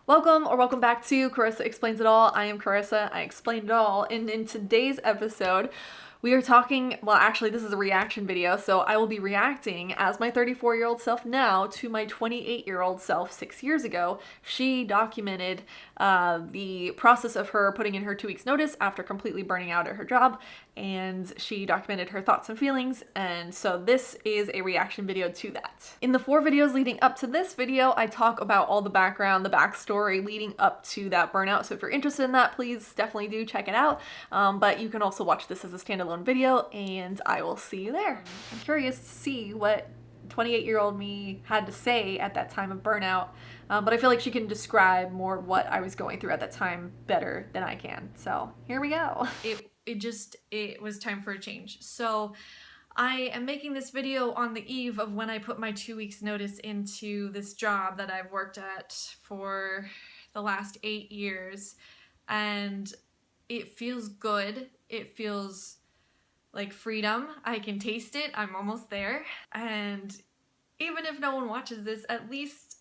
Welcome or welcome back to Carissa Explains It All. I am Carissa. I explained it all. And in today's episode, we are talking, well, actually, this is a reaction video, so I will be reacting as my 34-year-old self now to my 28-year-old self 6 years ago. She documented the process of her putting in her 2 weeks notice after completely burning out at her job, and she documented her thoughts and feelings, and so this is a reaction video to that. In the 4 videos leading up to this video, I talk about all the background, the backstory leading up to that burnout, so if you're interested in that, please definitely do check it out, but you can also watch this as a standalone video, and I will see you there. I'm curious to see what 28-year-old me had to say at that time of burnout, but I feel like she can describe more what I was going through at that time better than I can, so here we go. It was time for a change. So I am making this video on the eve of when I put my 2 weeks notice into this job that I've worked at for the last 8 years, and it feels good. It feels like freedom. I can taste it. I'm almost there. And even if no one watches this, at least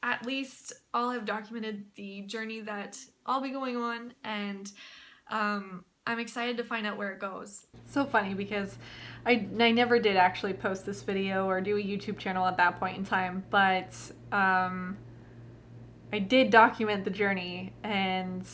I'll have documented the journey that I'll be going on, and I'm excited to find out where it goes. So funny because I never did actually post this video or do a YouTube channel at that point in time, but I did document the journey, and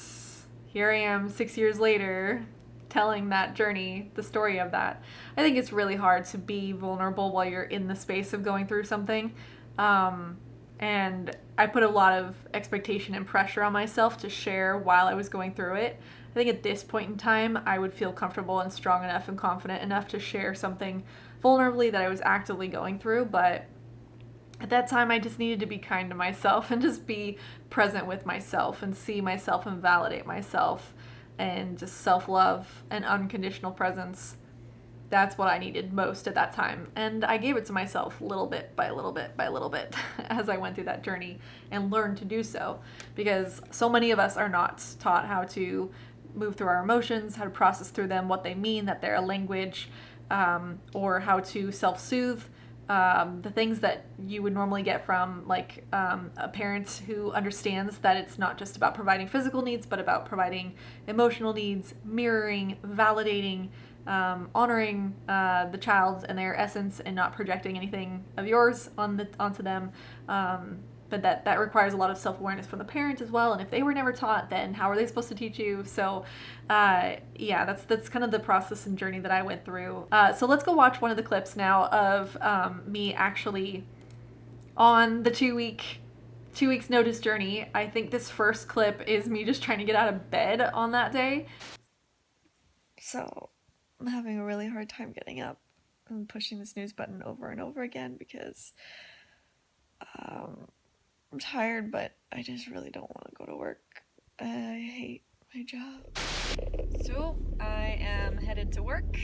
here I am 6 years later telling that journey, the story of that. I think it's really hard to be vulnerable while you're in the space of going through something, and I put a lot of expectation and pressure on myself to share while I was going through it. I think at this point in time, I would feel comfortable and strong enough and confident enough to share something vulnerably that I was actively going through, but at that time I just needed to be kind to myself and just be present with myself and see myself and validate myself, and just self-love and unconditional presence. That's what I needed most at that time, and I gave it to myself little bit by little bit by little bit as I went through that journey and learned to do so, because so many of us are not taught how to move through our emotions, how to process through them, what they mean, that they're a language, or how to self-soothe, the things that you would normally get from like a parent who understands that it's not just about providing physical needs, but about providing emotional needs, mirroring, validating, honoring the child and their essence and not projecting anything of yours onto them. But that requires a lot of self-awareness from the parent as well, and if they were never taught, then how are they supposed to teach you? So yeah, that's kind of the process and journey that I went through. So let's go watch one of the clips now of me actually on the 2 weeks notice journey. I think this first clip is me just trying to get out of bed on that day. So I'm having a really hard time getting up and pushing the snooze button over and over again because I'm tired, but I just really don't want to go to work. I hate my job. So I am headed to work.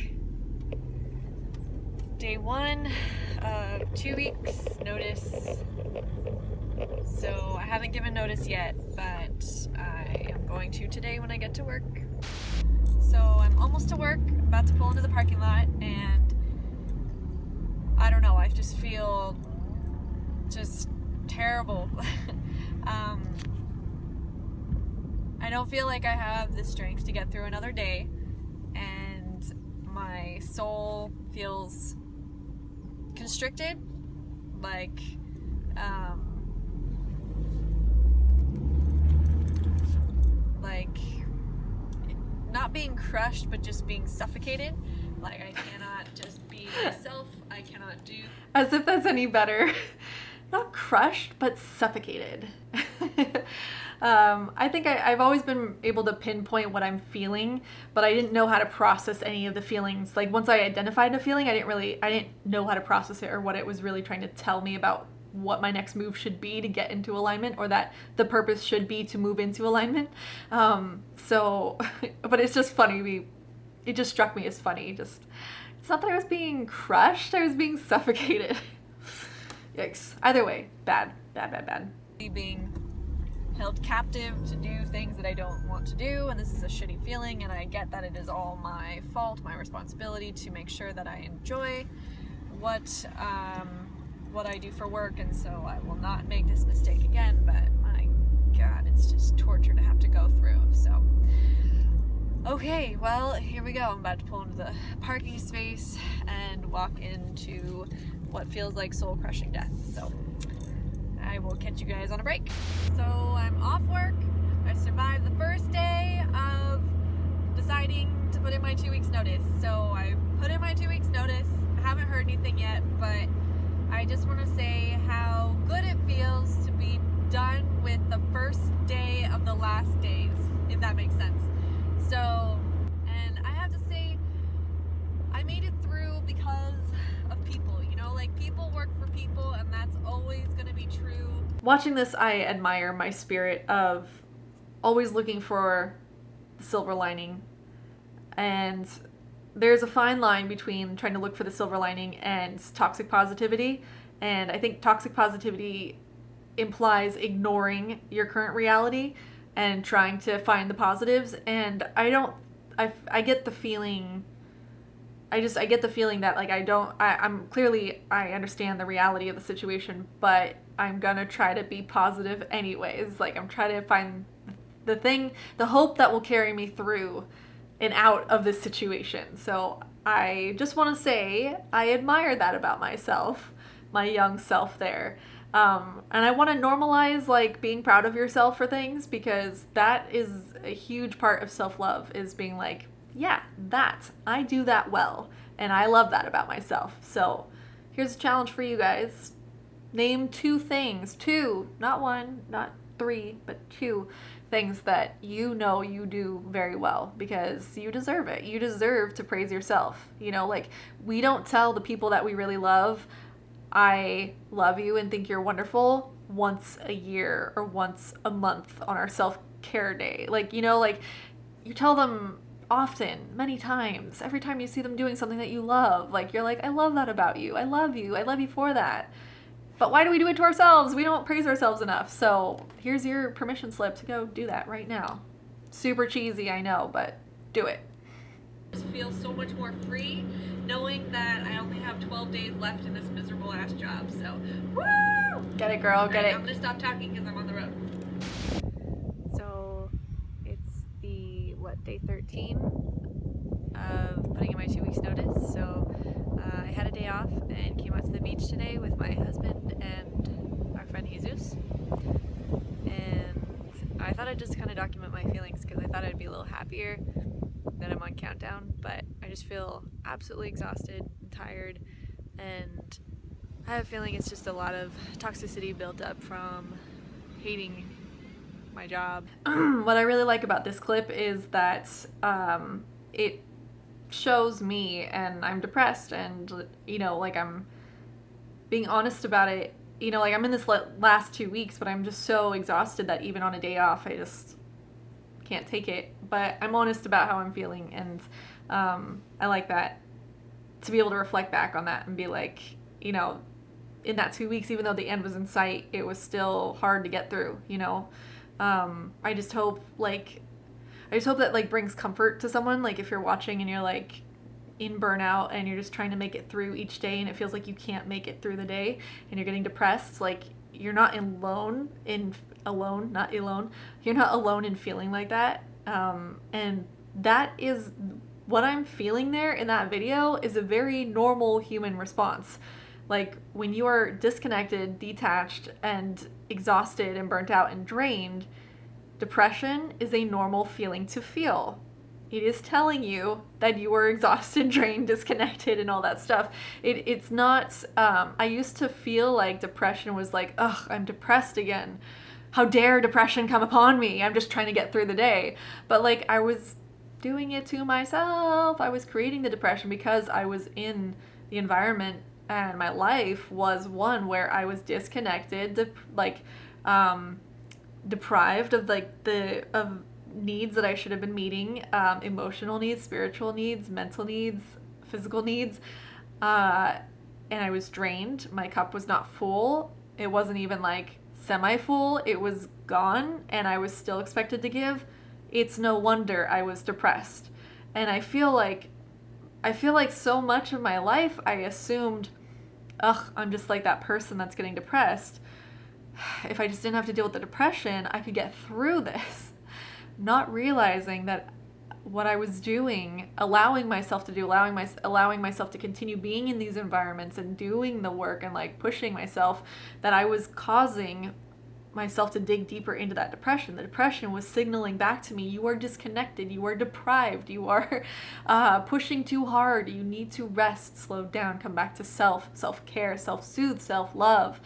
Day 1 of 2 weeks notice. So I haven't given notice yet, but I am going to today when I get to work. So I'm almost to work, about to pull into the parking lot, and I don't know, I just feel just terrible. I don't feel like I have the strength to get through another day, and my soul feels constricted, like not being crushed, but just being suffocated. Like I cannot just be myself. I cannot do. As if that's any better. Not crushed, but suffocated. I think I've always been able to pinpoint what I'm feeling, but I didn't know how to process any of the feelings. Like once I identified a feeling, I didn't know how to process it or what it was really trying to tell me about what my next move should be to get into alignment, or that the purpose should be to move into alignment. But it's just funny. It just struck me as funny. It's not that I was being crushed, I was being suffocated. Yikes. Either way, bad. Being held captive to do things that I don't want to do, and this is a shitty feeling, and I get that it is all my fault, my responsibility to make sure that I enjoy what I do for work, and so I will not make this mistake again, but Okay, well, here we go. I'm about to pull into the parking space and walk into what feels like soul-crushing death. So I will catch you guys on a break. So I'm off work. I survived the first day of deciding to put in my 2 weeks notice. So I put in my 2 weeks notice. I haven't heard anything yet, but I just want to say how good it feels to be done with the first day of the last days, if that makes sense. So, and I have to say, I made it through because of people, you know, like people work for people, and that's always going to be true. Watching this, I admire my spirit of always looking for the silver lining. And there's a fine line between trying to look for the silver lining and toxic positivity. And I think toxic positivity implies ignoring your current reality and trying to find the positives. And I get the feeling, I get the feeling that like I'm clearly, I understand the reality of the situation, but I'm gonna try to be positive anyways. Like I'm trying to find the hope that will carry me through and out of this situation. So I just want to say I admire that about myself, my young self there. And I want to normalize like being proud of yourself for things, because that is a huge part of self-love, is being like, yeah, I do that well, and I love that about myself. So here's a challenge for you guys. Name 2 things, not 1, not 3, but 2 things that you know you do very well, because you deserve it. You deserve to praise yourself. You know, like we don't tell the people that we really love, I love you and think you're wonderful, once a year or once a month on our self-care day. Like, you know, like you tell them often, many times, every time you see them doing something that you love, like you're like, I love that about you. I love you for that. But why do we do it to ourselves? We don't praise ourselves enough. So here's your permission slip to go do that right now. Super cheesy, I know, but do it. I just feel so much more free knowing that I only have 12 days left in this miserable ass job. So, woo! Get it, girl, get it. I'm gonna stop talking because I'm on the road. So it's the, day 13 of putting in my 2 weeks notice. So I had a day off and came out to the beach today with my husband and our friend Jesus. And I thought I'd just kind of document my feelings because I thought I'd be a little happier that I'm on countdown, but I just feel absolutely exhausted and tired, and I have a feeling it's just a lot of toxicity built up from hating my job. What I really like about this clip is that it shows me, and I'm depressed, and you know, like I'm being honest about it. You know, like I'm in this last 2 weeks, but I'm just so exhausted that even on a day off, I just can't take it. But I'm honest about how I'm feeling, and I like that, to be able to reflect back on that and be like, you know, in that 2 weeks, even though the end was in sight, it was still hard to get through, you know. I just hope that like brings comfort to someone. Like if you're watching and you're like in burnout and you're just trying to make it through each day and it feels like you can't make it through the day and you're getting depressed, like you're not alone, you're not alone in feeling like that. And that is what I'm feeling there in that video, is a very normal human response. Like when you are disconnected, detached, and exhausted and burnt out and drained, depression is a normal feeling to feel. It is telling you that you are exhausted, drained, disconnected, and all that stuff. It's not, I used to feel like depression was like, ugh, I'm depressed again. How dare depression come upon me? I'm just trying to get through the day. But like I was doing it to myself. I was creating the depression because I was in the environment, and my life was one where I was disconnected, deprived of of needs that I should have been meeting, emotional needs, spiritual needs, mental needs, physical needs, and I was drained. My cup was not full. It wasn't even like semi-full. It was gone, and I was still expected to give. It's no wonder I was depressed. And I feel like so much of my life I assumed, ugh, I'm just like that person that's getting depressed. If I just didn't have to deal with the depression, I could get through this. Not realizing that what I was doing, allowing myself to do, allowing myself to continue being in these environments and doing the work and like pushing myself, that I was causing myself to dig deeper into that depression. The depression was signaling back to me, you are disconnected, you are deprived, you are pushing too hard, you need to rest, slow down, come back to self-care, self-soothe, self-love.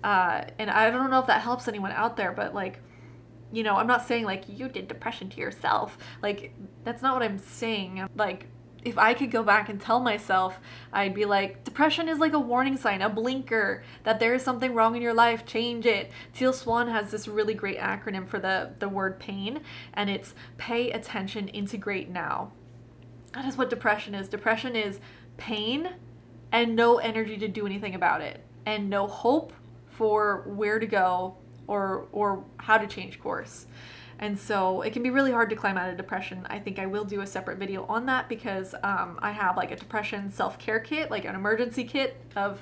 And I don't know if that helps anyone out there, but like, you know, I'm not saying like you did depression to yourself. Like, that's not what I'm saying. Like, if I could go back and tell myself, I'd be like, depression is like a warning sign, a blinker that there is something wrong in your life, change it. Teal Swan has this really great acronym for the word pain, and it's pay attention, integrate now. That is what depression is. Depression is pain and no energy to do anything about it, and no hope for where to go or how to change course. And so it can be really hard to climb out of depression. I think I will do a separate video on that because I have like a depression self-care kit, like an emergency kit of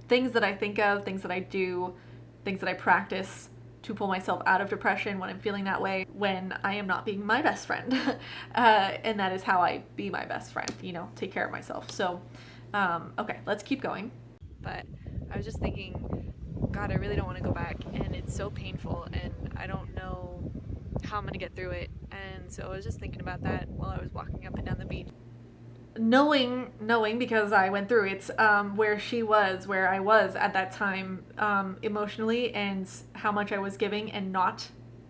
things that I think of, things that I do, things that I practice to pull myself out of depression when I'm feeling that way, when I am not being my best friend. And that is how I be my best friend, you know, take care of myself. So, okay, let's keep going. But I was just thinking, God, I really don't want to go back, and it's so painful, and I don't know how I'm going to get through it. And so I was just thinking about that while I was walking up and down the beach. Knowing because I went through it, where I was at that time, emotionally, and how much I was giving and not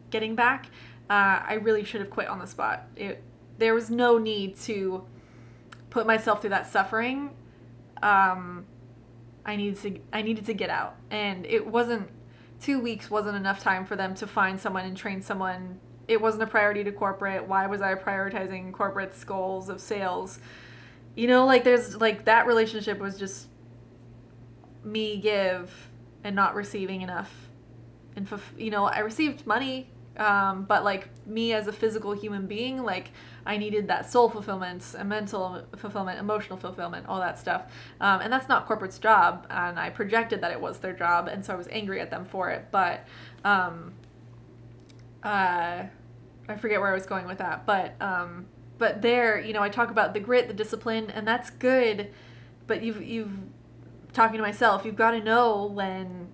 getting back, I really should have quit on the spot. There was no need to put myself through that suffering. I needed to get out, and it wasn't 2 weeks wasn't enough time for them to find someone and train someone. It wasn't a priority to corporate. Why was I prioritizing corporate's goals of sales? You know, like there's like that relationship was just me give and not receiving enough. And you know, I received money, but like me as a physical human being, like I needed that soul fulfillment, a mental fulfillment, emotional fulfillment, all that stuff. And that's not corporate's job. And I projected that it was their job, and so I was angry at them for it. But I forget where I was going with that. But there, you know, I talk about the grit, the discipline, and that's good. But you've talking to myself, you've got to know when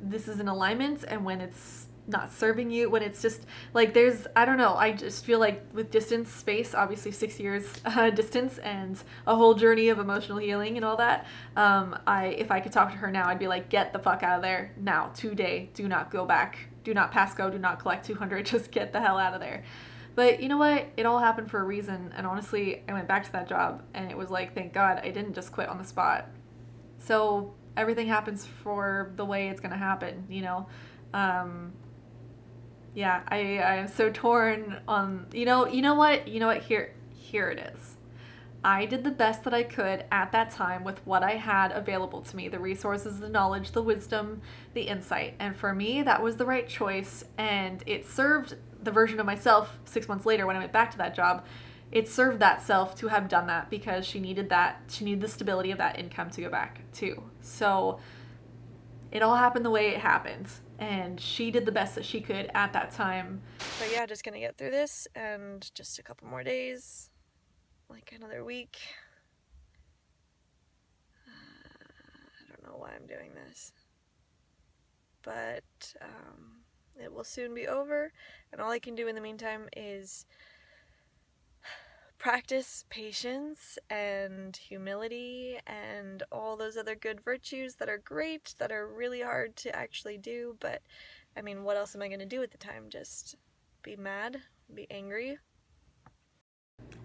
this is in alignment and when it's not serving you, when it's just like I don't know, I just feel like with distance, space, obviously 6 years distance and a whole journey of emotional healing and all that, if I could talk to her now, I'd be like, get the fuck out of there now, today, do not go back, do not pass go, do not collect 200, just get the hell out of there. But you know what? It all happened for a reason, and honestly, I went back to that job, and it was like, thank God I didn't just quit on the spot. So everything happens for the way it's gonna happen, you know? Yeah, I am so torn on, you know what, here it is. I did the best that I could at that time with what I had available to me, the resources, the knowledge, the wisdom, the insight. And for me, that was the right choice, and it served the version of myself 6 months later when I went back to that job. It served that self to have done that because she needed the stability of that income to go back to. So it all happened the way it happened, and she did the best that she could at that time. But yeah, just gonna get through this, and just a couple more days, like another week. I don't know why I'm doing this, but it will soon be over, and all I can do in the meantime is practice patience and humility and all those other good virtues that are great, that are really hard to actually do. But I mean, what else am I going to do at the time? Just be mad, be angry.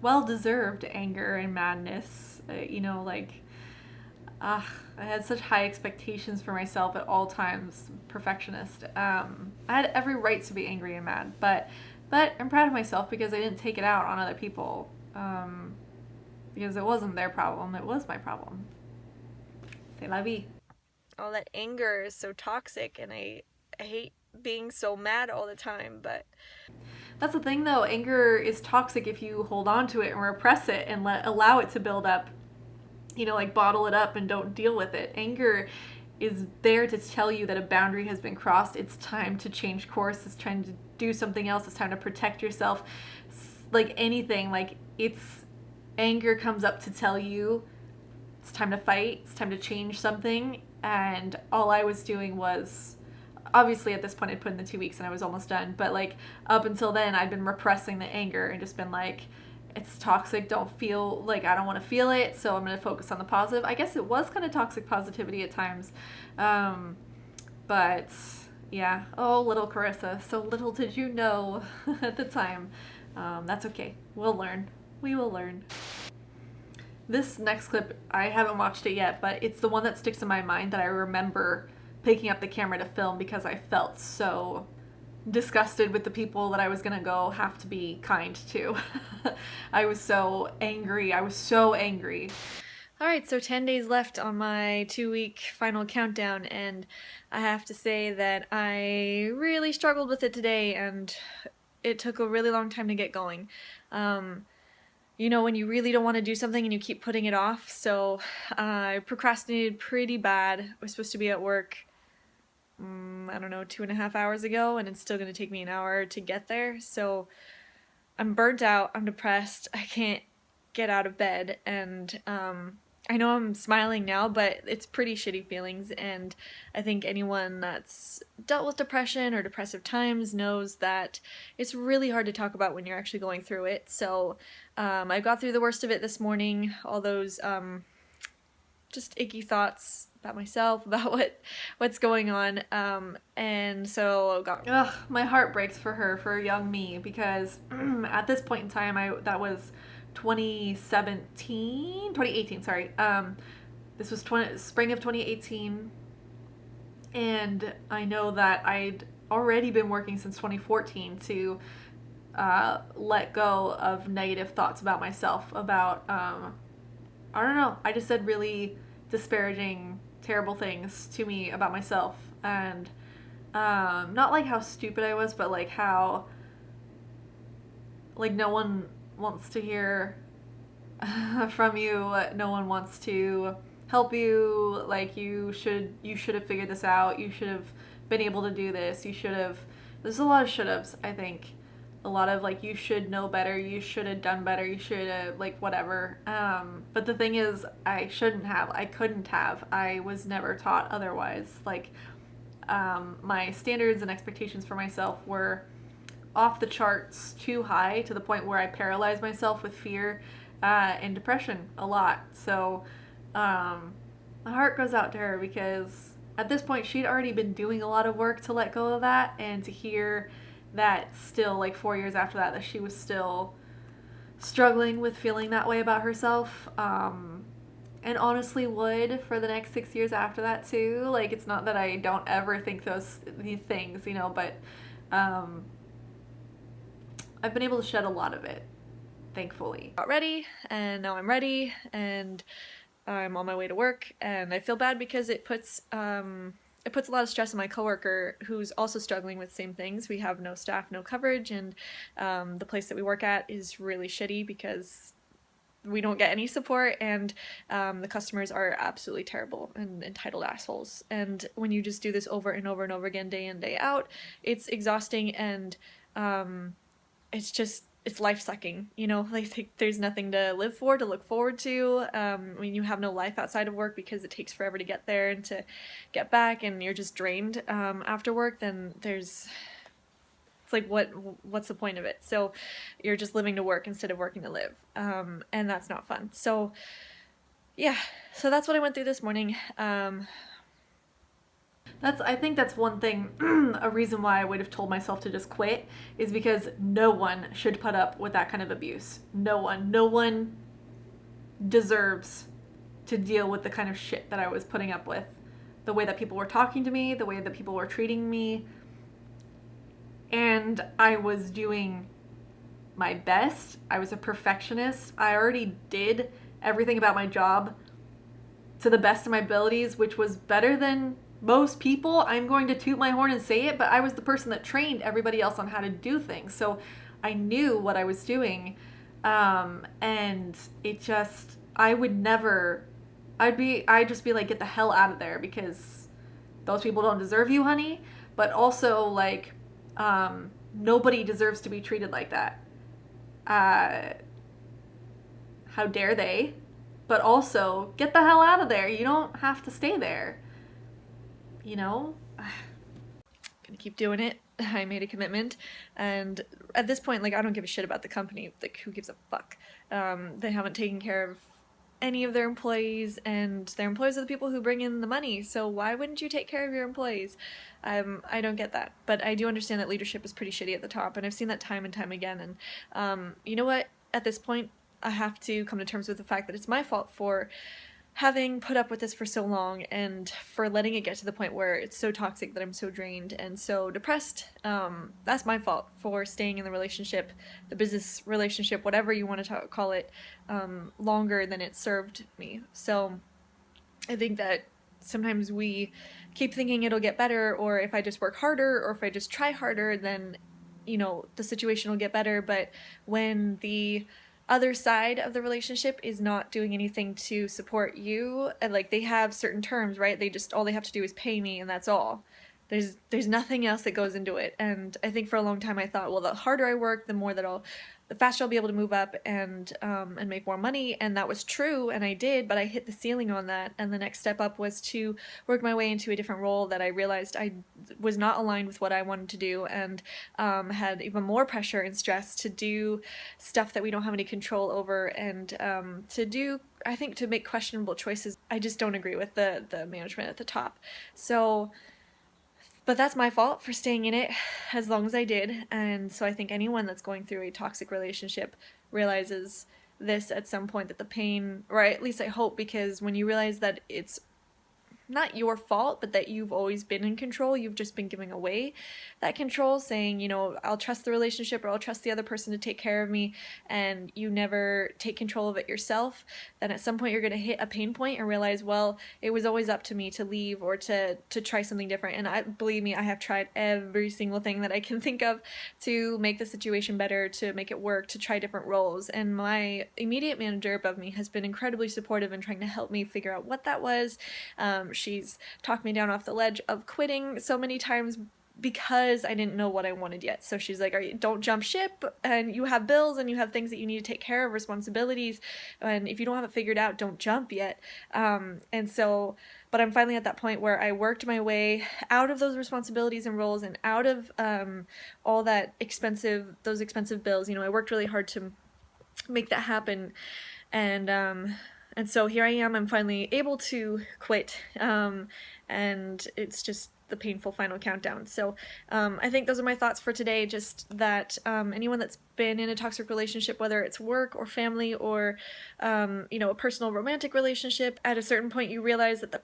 Well-deserved anger and madness, you know, like I had such high expectations for myself at all times, perfectionist. I had every right to be angry and mad, but I'm proud of myself because I didn't take it out on other people, because it wasn't their problem, it was my problem. C'est la vie. All that anger is so toxic, and I hate being so mad all the time, but that's the thing though, anger is toxic if you hold on to it and repress it and allow it to build up, you know, like bottle it up and don't deal with it. Anger is there to tell you that a boundary has been crossed. It's time to change course. It's time to do something else. It's time to protect yourself. like anything, like it's anger comes up to tell you it's time to fight, it's time to change something. And all I was doing was, obviously at this point I'd put in the 2 weeks and I was almost done, but like up until then I'd been repressing the anger and just been like, it's toxic, don't feel like, I don't want to feel it, so I'm going to focus on the positive. I guess it was kind of toxic positivity at times. But yeah, oh, little Carissa, so little did you know at the time. That's okay, we'll learn. We will learn. This next clip, I haven't watched it yet, but it's the one that sticks in my mind that I remember picking up the camera to film because I felt so disgusted with the people that I was gonna go have to be kind to. I was so angry. I was so angry. All right, so 10 days left on my 2-week final countdown, and I have to say that I really struggled with it today, and it took a really long time to get going. You know, when you really don't want to do something and you keep putting it off. So I procrastinated pretty bad. I was supposed to be at work, I don't know, 2.5 hours ago, and it's still going to take me an hour to get there. So I'm burnt out, I'm depressed, I can't get out of bed, and I know I'm smiling now, but it's pretty shitty feelings, and I think anyone that's dealt with depression or depressive times knows that it's really hard to talk about when you're actually going through it. So I got through the worst of it this morning, all those just icky thoughts about myself, about what's going on, and so ugh, my heart breaks for her, for young me, because at this point in time, that was 2018, sorry. This was spring of 2018, and I know that I'd already been working since 2014 to let go of negative thoughts about myself, about, I don't know, I just said really disparaging, terrible things to me about myself, and not like how stupid I was, but like how, like, no one wants to hear from you, no one wants to help you, like you should have figured this out, you should have been able to do this, there's a lot of should haves, I think, a lot of like, you should know better, you should have done better, you should have, like, whatever, but the thing is, I couldn't have, I was never taught otherwise. Like, my standards and expectations for myself were off the charts, too high, to the point where I paralyzed myself with fear and depression a lot. So my heart goes out to her, because at this point she'd already been doing a lot of work to let go of that, and to hear that still, like 4 years after that, that she was still struggling with feeling that way about herself, and honestly would for the next 6 years after that too. Like, it's not that I don't ever think these things, you know, but I've been able to shed a lot of it, thankfully. Got ready, and now I'm ready, and I'm on my way to work, and I feel bad because it puts a lot of stress on my coworker, who's also struggling with the same things. We have no staff, no coverage, and the place that we work at is really shitty because we don't get any support, and the customers are absolutely terrible and entitled assholes. And when you just do this over and over and over again, day in, day out, it's exhausting, and it's life-sucking, you know, like there's nothing to live for, to look forward to, when you have no life outside of work because it takes forever to get there and to get back, and you're just drained after work, then it's like, what's the point of it? So you're just living to work instead of working to live, and that's not fun. So yeah, so that's what I went through this morning. I think that's one thing, a reason why I would have told myself to just quit, is because no one should put up with that kind of abuse. No one deserves to deal with the kind of shit that I was putting up with. The way that people were talking to me, the way that people were treating me. And I was doing my best. I was a perfectionist. I already did everything about my job to the best of my abilities, which was better than most people. I'm going to toot my horn and say it, but I was the person that trained everybody else on how to do things. So I knew what I was doing. And it just, I'd just be like, get the hell out of there, because those people don't deserve you, honey. But also, like, nobody deserves to be treated like that. how dare they? But also, get the hell out of there. You don't have to stay there. You know? Gonna keep doing it. I made a commitment, and at this point, like, I don't give a shit about the company. Like, who gives a fuck? They haven't taken care of any of their employees, and their employees are the people who bring in the money, so why wouldn't you take care of your employees? I don't get that, but I do understand that leadership is pretty shitty at the top, and I've seen that time and time again, and you know what? At this point, I have to come to terms with the fact that it's my fault for having put up with this for so long and for letting it get to the point where it's so toxic that I'm so drained and so depressed. That's my fault for staying in the relationship, the business relationship, whatever you want to call it, longer than it served me. So I think that sometimes we keep thinking it'll get better, or if I just work harder, or if I just try harder, then, you know, the situation will get better. But when the other side of the relationship is not doing anything to support you, and like, they have certain terms, right? They just, all they have to do is pay me, and that's all. There's nothing else that goes into it. And I think for a long time I thought, well, the harder I work, the faster I'll be able to move up and make more money. And that was true, and I did, but I hit the ceiling on that. And the next step up was to work my way into a different role that I realized I was not aligned with what I wanted to do, and had even more pressure and stress to do stuff that we don't have any control over, and to make questionable choices. I just don't agree with the management at the top. So, but that's my fault for staying in it as long as I did. And so I think anyone that's going through a toxic relationship realizes this at some point, that the pain, or at least I hope, because when you realize that it's not your fault, but that you've always been in control, you've just been giving away that control, saying, you know, I'll trust the relationship, or I'll trust the other person to take care of me, and you never take control of it yourself, then at some point you're going to hit a pain point and realize, well, it was always up to me to leave or to try something different. And believe me, I have tried every single thing that I can think of to make the situation better, to make it work, to try different roles. And my immediate manager above me has been incredibly supportive in trying to help me figure out what that was. She's talked me down off the ledge of quitting so many times because I didn't know what I wanted yet. So she's like, don't jump ship, and you have bills and you have things that you need to take care of, responsibilities, and if you don't have it figured out, don't jump yet. But I'm finally at that point where I worked my way out of those responsibilities and roles, and out of all those expensive bills. You know, I worked really hard to make that happen, and so here I am, I'm finally able to quit, and it's just the painful final countdown. So I think those are my thoughts for today, just that anyone that's been in a toxic relationship, whether it's work or family or, you know, a personal romantic relationship, at a certain point you realize that the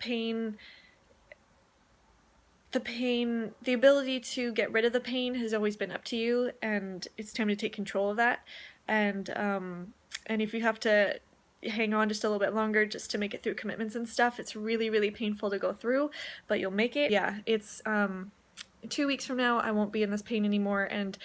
ability to get rid of the pain has always been up to you, and it's time to take control of that. And if you have to hang on just a little bit longer just to make it through commitments and stuff, it's really, really painful to go through, but you'll make it. Yeah, it's 2 weeks from now I won't be in this pain anymore, and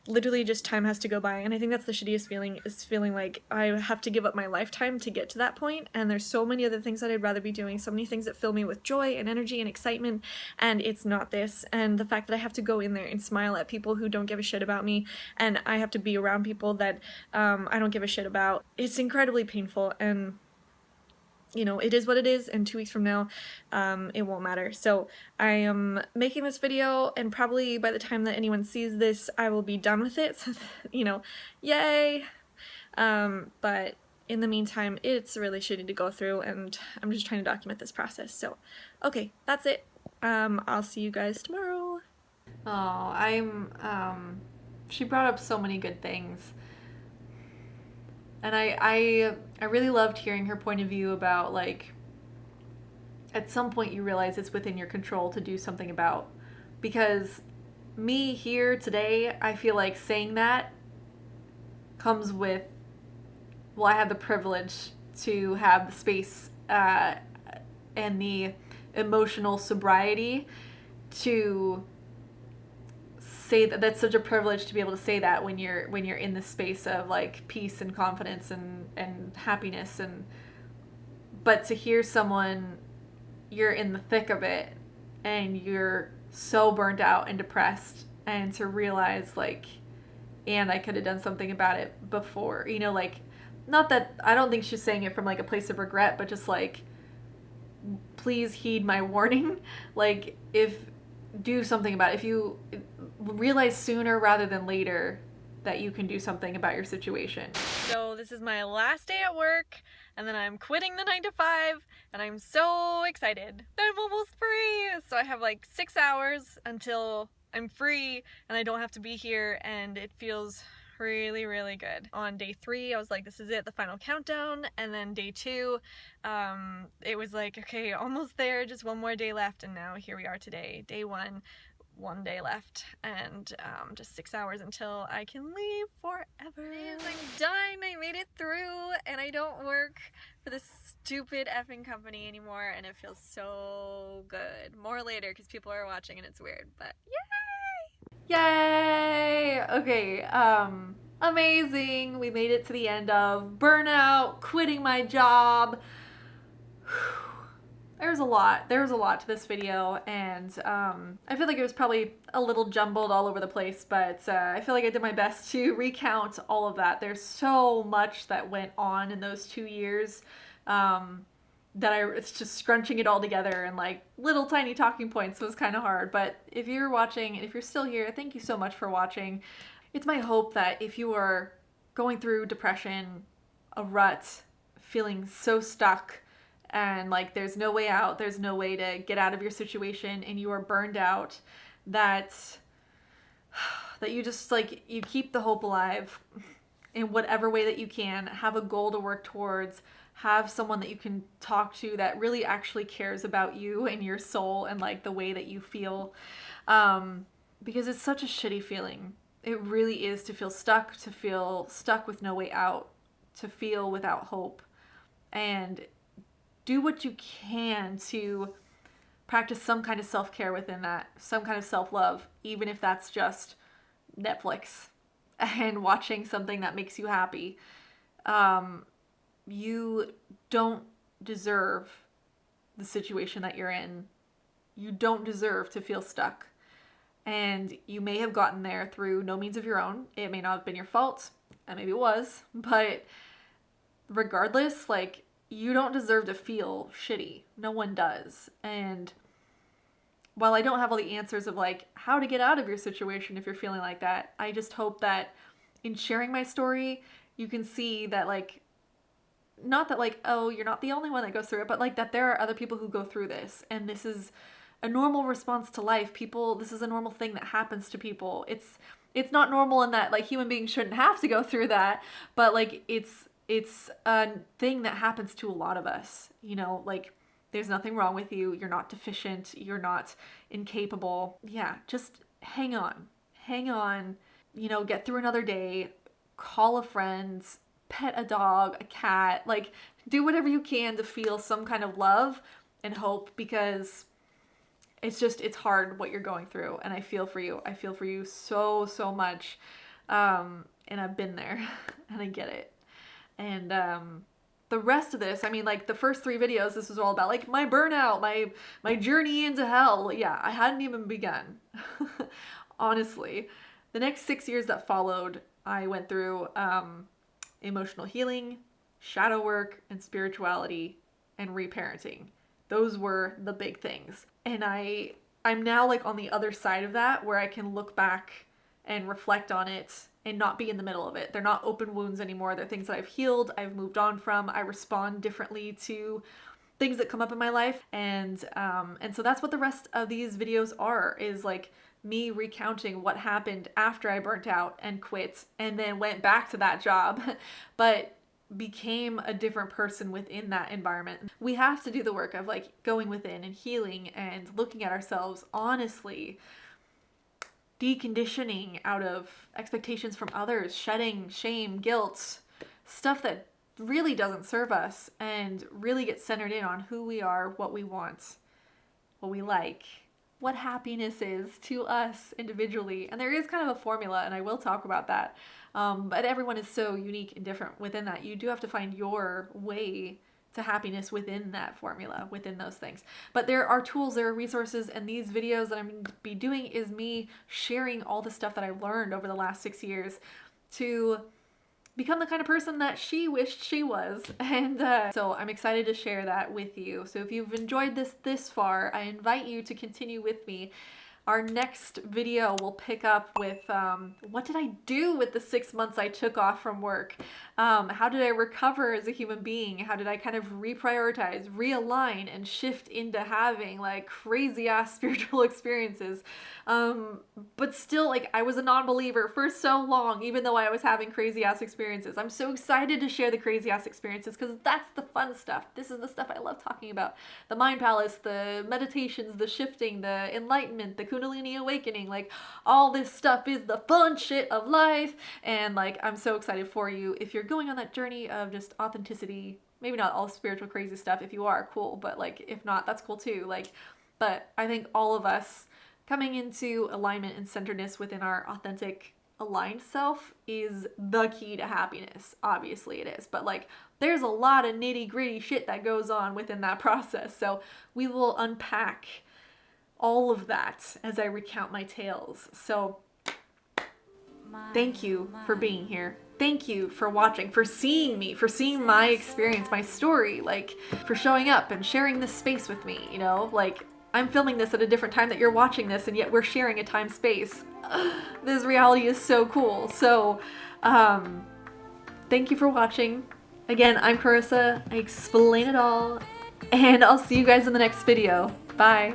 literally just time has to go by. And I think that's the shittiest feeling, is feeling like I have to give up my lifetime to get to that point, and there's so many other things that I'd rather be doing, so many things that fill me with joy and energy and excitement, and it's not this. And the fact that I have to go in there and smile at people who don't give a shit about me, and I have to be around people that I don't give a shit about, it's incredibly painful. And you know, it is what it is, and 2 weeks from now, it won't matter. So I am making this video, and probably by the time that anyone sees this, I will be done with it, so, you know, yay! But in the meantime, it's really shitty to go through, and I'm just trying to document this process. So, okay, that's it. I'll see you guys tomorrow. Oh, she brought up so many good things. And I really loved hearing her point of view about, like, at some point you realize it's within your control to do something about. Because me here today, I feel like saying that comes with, well, I have the privilege to have the space and the emotional sobriety to say that. That's such a privilege to be able to say that when you're in this space of, like, peace and confidence and happiness. But to hear someone, you're in the thick of it and you're so burnt out and depressed, and to realize, like, and I could have done something about it before. You know, like, not that, I don't think she's saying it from like a place of regret, but just like, please heed my warning. Like, if, do something about it. If you realize sooner rather than later that you can do something about your situation. So this is my last day at work, and then I'm quitting the 9 to 5, and I'm so excited. I'm almost free! So I have like 6 hours until I'm free, and I don't have to be here, and it feels really, really good. On day 3, I was like, this is it, the final countdown, and then day 2, it was like, okay, almost there, just one more day left, and now here we are today, day 1. 1 day left, and just 6 hours until I can leave forever. I'm done, I made it through, and I don't work for this stupid effing company anymore, and it feels so good. More later, because people are watching and it's weird, but yay! Yay! Okay, amazing. We made it to the end of Burnout, quitting my job. There was a lot to this video, and I feel like it was probably a little jumbled all over the place, but I feel like I did my best to recount all of that. There's so much that went on in those 2 years it's just scrunching it all together and like little tiny talking points was kind of hard. But if you're watching and if you're still here, thank you so much for watching. It's my hope that if you are going through depression, a rut, feeling so stuck, and like there's no way out, there's no way to get out of your situation, and you are burned out, that you just like, you keep the hope alive in whatever way that you can. Have a goal to work towards, have someone that you can talk to that really actually cares about you and your soul and like the way that you feel, because it's such a shitty feeling. It really is, to feel stuck with no way out, to feel without hope. And do what you can to practice some kind of self-care within that, some kind of self-love, even if that's just Netflix and watching something that makes you happy. You don't deserve the situation that you're in. You don't deserve to feel stuck. And you may have gotten there through no means of your own. It may not have been your fault, and maybe it was, but regardless, like, you don't deserve to feel shitty. No one does. And while I don't have all the answers of like how to get out of your situation if you're feeling like that, I just hope that in sharing my story, you can see that, like, not that like, oh, you're not the only one that goes through it, but like that there are other people who go through this, and this is a normal response to life. This is a normal thing that happens to people. It's not normal in that like human beings shouldn't have to go through that, but like it's a thing that happens to a lot of us, you know, like there's nothing wrong with you. You're not deficient. You're not incapable. Yeah, just hang on, you know, get through another day, call a friend, pet a dog, a cat, like do whatever you can to feel some kind of love and hope, because it's hard what you're going through, and I feel for you. I feel for you so, so much. And I've been there and I get it. And the rest of this, I mean, like the first 3 videos, this was all about like my burnout, my journey into hell. Yeah, I hadn't even begun. Honestly, the next 6 years that followed, I went through emotional healing, shadow work, and spirituality, and reparenting. Those were the big things. And I'm now like on the other side of that, where I can look back and reflect on it and not be in the middle of it. They're not open wounds anymore. They're things that I've healed, I've moved on from. I respond differently to things that come up in my life. And so that's what the rest of these videos are, is like me recounting what happened after I burnt out and quit and then went back to that job, but became a different person within that environment. We have to do the work of like going within and healing and looking at ourselves honestly, deconditioning out of expectations from others, shedding shame, guilt, stuff that really doesn't serve us, and really get centered in on who we are, what we want, what we like, what happiness is to us individually. And there is kind of a formula, and I will talk about that. But everyone is so unique and different within that. You do have to find your way to happiness within that formula, within those things. But there are tools, there are resources, and these videos that I'm going to be doing is me sharing all the stuff that I learned over the last 6 years to become the kind of person that she wished she was. And so I'm excited to share that with you. So if you've enjoyed this far, I invite you to continue with me. Our next video will pick up with what did I do with the 6 months I took off from work? How did I recover as a human being? How did I kind of reprioritize, realign, and shift into having like crazy ass spiritual experiences? But still, like, I was a non-believer for so long, even though I was having crazy ass experiences. I'm so excited to share the crazy ass experiences because that's the fun stuff. This is the stuff I love talking about. The mind palace, the meditations, the shifting, the enlightenment, the Kundalini awakening, like all this stuff is the fun shit of life. And like, I'm so excited for you if you're going on that journey of just authenticity. Maybe not all spiritual crazy stuff. If you are, cool, but like if not, that's cool too. Like, but I think all of us coming into alignment and centeredness within our authentic aligned self is the key to happiness. Obviously it is, but like there's a lot of nitty gritty shit that goes on within that process. So we will unpack all of that as I recount my tales. So thank you for being here. Thank you for watching, for seeing me, for seeing my experience, my story, like for showing up and sharing this space with me, you know, like I'm filming this at a different time that you're watching this, and yet we're sharing a time space. This reality is so cool. So thank you for watching. Again, I'm Carissa. I explain it all, and I'll see you guys in the next video. Bye.